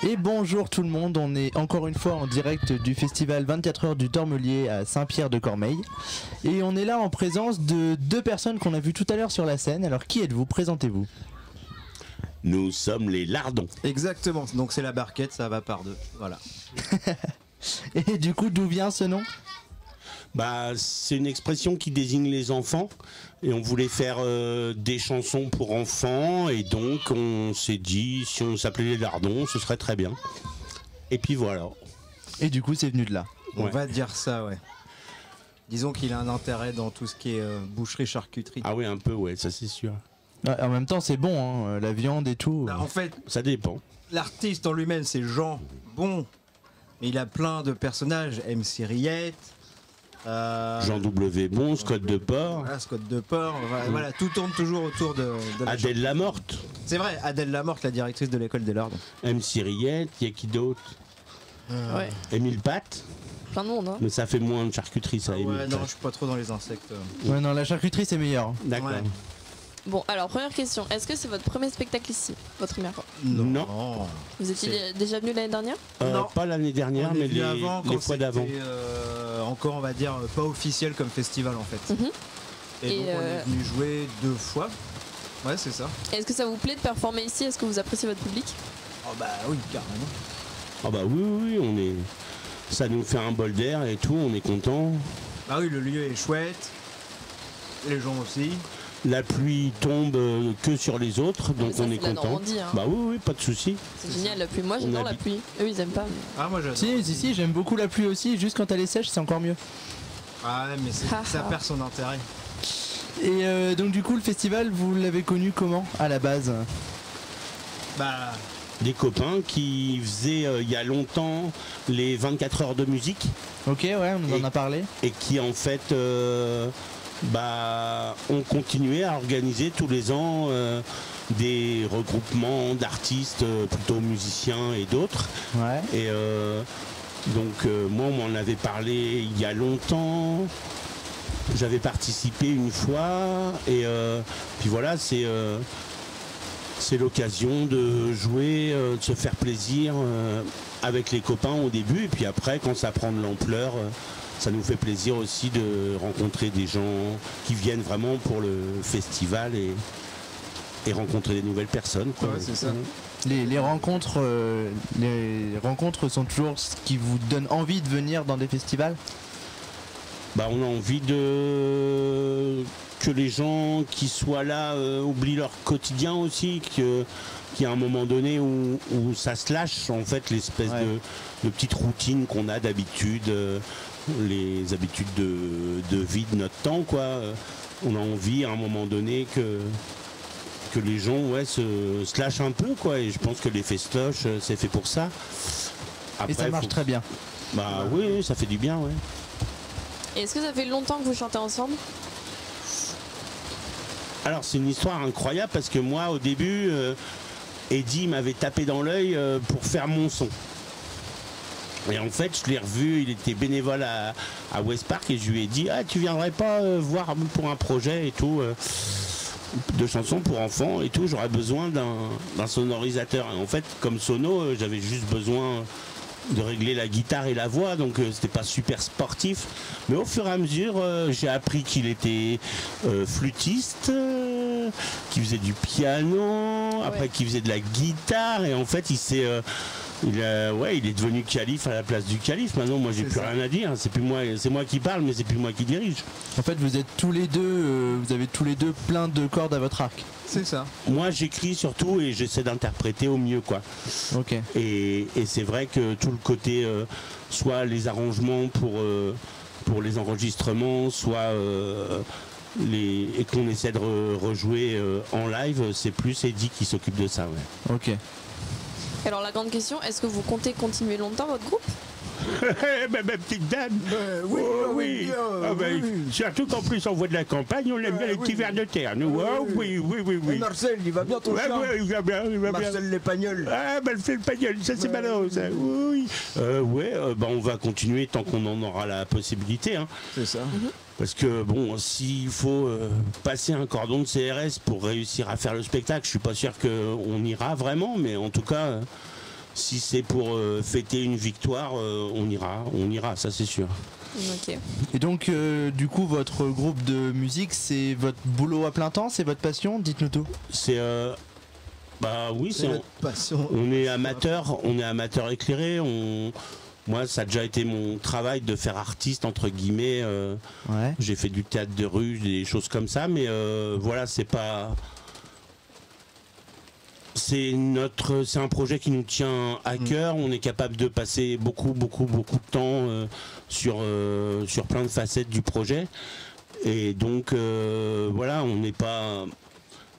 Et bonjour tout le monde, on est encore une fois en direct du festival 24 heures du Tormelier à Saint-Pierre-de-Cormeilles. Et on est là en présence de deux personnes qu'on a vues tout à l'heure sur la scène. Alors qui êtes-vous? Présentez-vous. Nous sommes les lardons. Exactement, donc c'est la barquette, ça va par deux. Voilà. Et du coup, d'où vient ce nom? Bah, c'est une expression qui désigne les enfants. Et on voulait faire des chansons pour enfants. Et donc, on s'est dit, si on s'appelait les lardons, ce serait très bien. Et puis voilà. Et du coup, c'est venu de là. On Ouais. va dire ça, ouais. Disons qu'il a un intérêt dans tout ce qui est boucherie-charcuterie. Ah oui, un peu, ouais, ça c'est sûr. Ouais, en même temps, c'est bon, hein, la viande et tout. Bah, en fait, Ça dépend. l'artiste en lui-même, c'est Jean Bon. Mais il a plein de personnages. MC Riette. Jean W. Bon, Scott de Port, Voilà, Scott de Port. Voilà, tout tourne toujours autour de la Adèle Lamorte, C'est vrai, Adèle Lamorte, la directrice de l'école des Lardons. MC Riette, il y a qui d'autre? Ouais, Émile Pat, plein de monde. Hein. mais ça fait moins de charcuterie, ça, Émile Ouais, non, Pat. je suis pas trop dans les insectes. Ouais, non, la charcuterie, c'est meilleur. D'accord. Ouais. Bon, alors première question, est-ce que c'est votre premier spectacle ici? Votre première fois? Non. Vous étiez déjà venu l'année dernière? Non. Pas l'année dernière, On est mais venu les, avant, les quand fois d'avant. c'était, encore, on va dire, pas officiel comme festival en fait. Mhm. Et Et donc on est venu jouer 2 fois. Ouais, c'est ça. Est-ce que ça vous plaît de performer ici? Est-ce que vous appréciez votre public? Oh bah oui, carrément. Ah bah oui, on est. Ça nous fait un bol d'air et tout, on est content. Bah oui, le lieu est chouette. Les gens aussi. La pluie tombe que sur les autres, donc mais ça, on est c'est la content. Normandie, hein. Bah oui, pas de souci. C'est génial la pluie. Moi On j'adore la habite- pluie. Eux ils aiment pas. Ah, moi j'adore. Si, j'aime beaucoup la pluie aussi. Juste quand elle est sèche, c'est encore mieux. Ah ouais, mais ça perd son intérêt. Et donc, du coup, le festival, vous l'avez connu comment à la base? Bah, Des copains qui faisaient il y a longtemps les 24 heures de musique Ok, ouais, on nous en a parlé. et qui en fait ont continué à organiser tous les ans des regroupements d'artistes plutôt musiciens et d'autres. Ouais. Et donc moi on m'en avait parlé il y a longtemps. J'avais participé une fois et puis voilà, c'est l'occasion de jouer, de se faire plaisir avec les copains au début et puis après quand ça prend de l'ampleur, ça nous fait plaisir aussi de rencontrer des gens qui viennent vraiment pour le festival et rencontrer des nouvelles personnes, quoi. Ouais, c'est ça. Les rencontres sont toujours ce qui vous donne envie de venir dans des festivals? Bah, on a envie que les gens qui soient là oublient leur quotidien aussi, qu'il y a un moment donné où ça se lâche, en fait, l'espèce Ouais. de petite routine qu'on a d'habitude, les habitudes de vie de notre temps, quoi. On a envie à un moment donné que les gens se lâchent un peu, quoi. Et je pense que les festoches, c'est fait pour ça. Et ça marche très bien. Bah oui, ça fait du bien, ouais. Et est-ce que ça fait longtemps que vous chantez ensemble? Alors c'est une histoire incroyable parce que moi au début Eddie m'avait tapé dans l'œil pour faire mon son. Et en fait je l'ai revu, il était bénévole à West Park et je lui ai dit tu viendrais pas voir pour un projet et tout de chansons pour enfants et tout, j'aurais besoin d'un sonorisateur. Et en fait comme sono j'avais juste besoin de régler la guitare et la voix, donc c'était pas super sportif, mais au fur et à mesure j'ai appris qu'il était flûtiste, qu'il faisait du piano, après qu'il faisait de la guitare, et en fait il est devenu calife à la place du calife. Maintenant moi j'ai C'est plus ça. rien à dire, c'est moi qui parle, mais c'est plus moi qui dirige. En fait, vous êtes tous les deux, vous avez tous les deux plein de cordes à votre arc. c'est ça. Moi j'écris surtout et j'essaie d'interpréter au mieux, quoi. Ok. Et c'est vrai que tout le côté, soit les arrangements pour les enregistrements, soit et qu'on essaie de rejouer en live, c'est plus Eddie qui s'occupe de ça. Ouais. Ok. Alors la grande question, est-ce que vous comptez continuer longtemps votre groupe? Ma petite dame, oui, oh, oui, oui. bien, Ah, ben, oui. surtout qu'en plus on voit de la campagne, on aime bien les petits vers de terre. Nous, oh, oui. Et Marcel, il va bien ton chat. Ouais, il va bien. Marcel l'Épagnol. Ah, bah, le pagnol, ça c'est malheureux, ça. Oui. On va continuer tant qu'on en aura la possibilité. Hein. C'est ça. Parce que, bon, s'il faut passer un cordon de CRS pour réussir à faire le spectacle, je suis pas sûr qu'on ira vraiment, mais en tout cas, si c'est pour fêter une victoire, on ira, ça c'est sûr. Ok. Et donc, du coup, votre groupe de musique, c'est votre boulot à plein temps, c'est votre passion? Dites-nous tout. C'est bah oui, C'est notre passion. on est amateur éclairé. Moi, ça a déjà été mon travail de faire artiste entre guillemets. Ouais. J'ai fait du théâtre de rue, des choses comme ça, mais voilà, c'est pas. C'est un projet qui nous tient à cœur. On est capable de passer beaucoup de temps sur plein de facettes du projet. Et donc voilà, on n'est pas.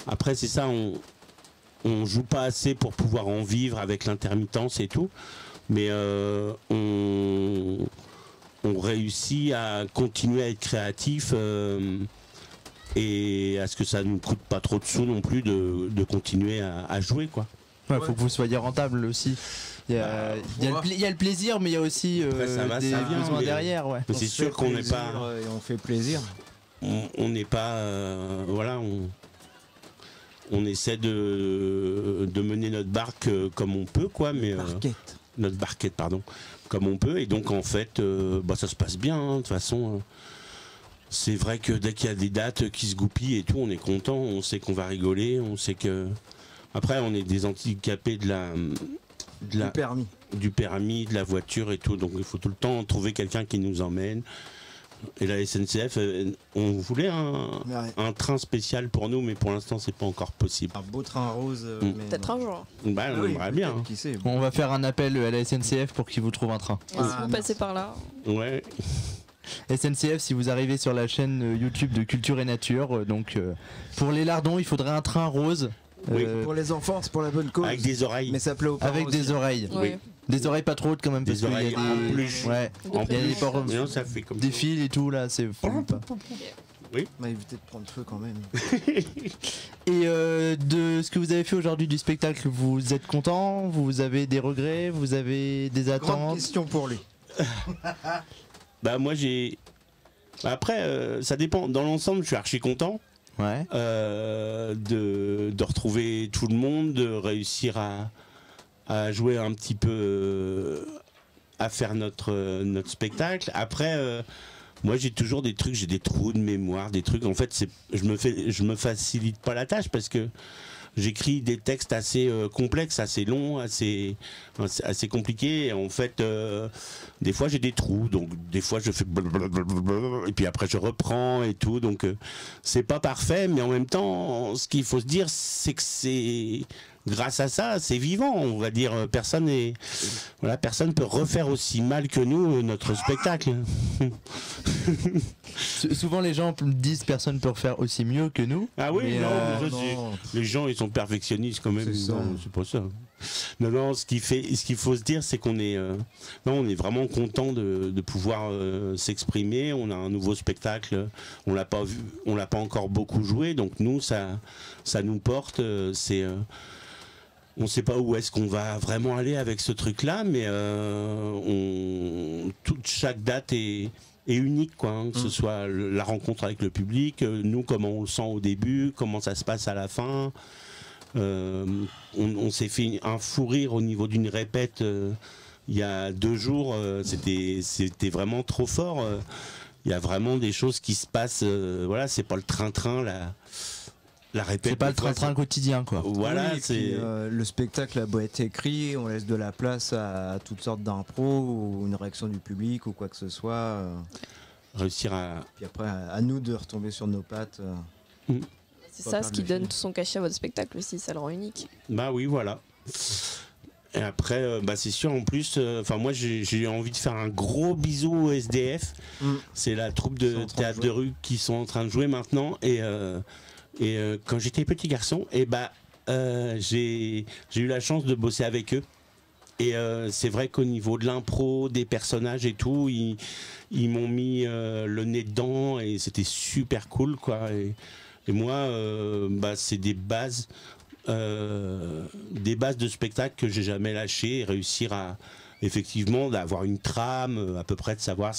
Après, c'est ça, on joue pas assez pour pouvoir en vivre avec l'intermittence et tout, mais on réussit à continuer à être créatif. Et à ce que ça ne nous coûte pas trop de sous non plus de continuer à jouer, quoi. Ouais, faut que vous soyez rentable aussi. Il y a le plaisir, mais il y a aussi Après, des besoins mais- derrière. Ouais. Mais c'est sûr qu'on n'est pas, Et on fait plaisir. on n'est pas, voilà, on essaie de mener notre barque comme on peut, quoi, mais Marquette. notre barquette, pardon, comme on peut, et donc en fait, bah, ça se passe bien, hein, de toute façon. C'est vrai que dès qu'il y a des dates qui se goupillent et tout, on est content, on sait qu'on va rigoler, on sait que. Après, on est des handicapés Du permis. du permis, de la voiture et tout, donc il faut tout le temps trouver quelqu'un qui nous emmène. Et la SNCF, on voulait un train spécial pour nous, mais pour l'instant, c'est pas encore possible. Un beau train rose. mais Peut-être un jour. Bah, Ah on oui, aimerait bien. peut-être, qui sait. On va faire un appel à la SNCF pour qu'ils vous trouvent un train. Et si Ah, vous passez par là. Ouais. SNCF, si vous arrivez sur la chaîne YouTube de Culture et Nature, donc pour les lardons, il faudrait un train rose. Oui. Pour les enfants, c'est pour la bonne cause. Avec des oreilles. Mais ça plaît aux parents Avec aussi. des oreilles. Oui. Ouais. Des oreilles pas trop hautes quand même. Des parce qu'il y a oreilles en plus. Ouais. En Il y a des plus. ports- Non, ça fait comme des ça. fils et tout là, c'est fou. Mais évitez de prendre feu quand même. Et de ce que vous avez fait aujourd'hui du spectacle, vous êtes content? Vous avez des regrets? Vous avez des Grande attentes? question pour lui. Bah, moi, j'ai. Après, ça dépend. Dans l'ensemble, je suis archi content Ouais. de retrouver tout le monde, de réussir à jouer un petit peu, à faire notre spectacle. Après, moi, j'ai toujours des trucs, j'ai des trous de mémoire, des trucs. En fait, je me facilite pas la tâche parce que j'écris des textes assez complexes, assez longs, assez compliqués. Et en fait, des fois j'ai des trous, donc des fois je fais blablabla, et puis après je reprends et tout. Donc c'est pas parfait, mais en même temps, ce qu'il faut se dire, c'est que c'est grâce à ça, c'est vivant. On va dire, personne peut refaire aussi mal que nous notre spectacle. Souvent les gens disent personne peut refaire aussi mieux que nous. Ah oui, Mais, non, euh, mais ça, les gens ils sont perfectionnistes quand même. C'est ça. Non, c'est pas ça. Non, ce qu'il faut se dire, c'est qu'on est, on est vraiment content de pouvoir s'exprimer. On a un nouveau spectacle, on l'a pas vu, on l'a pas encore beaucoup joué, donc nous ça nous porte. On sait pas où est-ce qu'on va vraiment aller avec ce truc-là, mais chaque date est unique, quoi, hein, que ce soit la rencontre avec le public, nous comment on le sent au début, comment ça se passe à la fin. On s'est fait un fou rire au niveau d'une répète il y a 2 jours, c'était vraiment trop fort. Il y a vraiment des choses qui se passent, voilà, c'est pas le train-train, la répète. C'est pas le des fois, train-train quotidien quoi. Voilà, Oui, et c'est. puis, le spectacle a beau être écrit, on laisse de la place à toutes sortes d'impros ou une réaction du public ou quoi que ce soit. Réussir à. Puis après, à nous de retomber sur nos pattes. C'est Pas ça perdre ce qui le donne fil. tout son cachet à votre spectacle aussi, ça le rend unique. Bah oui, voilà. Et après, c'est sûr, en plus, moi j'ai envie de faire un gros bisou au SDF. C'est la troupe Ils sont de en train de théâtre de jouer. rue qui sont en train de jouer maintenant. Et quand j'étais petit garçon, j'ai eu la chance de bosser avec eux. Et c'est vrai qu'au niveau de l'impro, des personnages et tout, ils m'ont mis le nez dedans et c'était super cool, quoi. Et moi, c'est des bases de spectacle que j'ai jamais lâché et réussir à effectivement d'avoir une trame, à peu près de savoir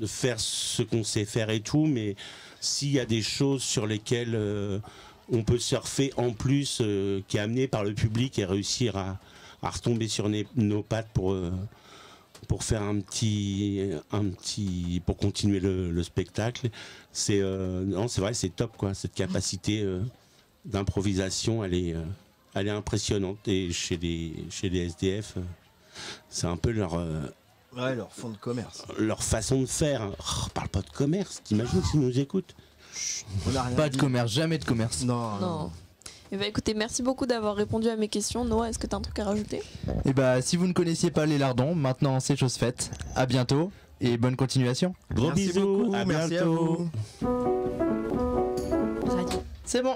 faire ce qu'on sait faire et tout, mais s'il y a des choses sur lesquelles on peut surfer en plus, qui est amené par le public et réussir à à retomber sur nos pattes pour faire pour continuer le spectacle. Non, c'est vrai, c'est top quoi. Cette capacité d'improvisation, elle est impressionnante. Et chez les SDF, c'est un peu leur fond de commerce. leur façon de faire. Oh, parle pas de commerce. T'imagines s'ils nous écoutent? On a rien Pas de dit. commerce, jamais de commerce. Non. Eh ben, écoutez, merci beaucoup d'avoir répondu à mes questions. Noah, est-ce que tu as un truc à rajouter? Et bah, si vous ne connaissiez pas les lardons, maintenant c'est chose faite. À bientôt et bonne continuation. Gros Merci bisous, beaucoup, à merci à bientôt. vous. C'est bon.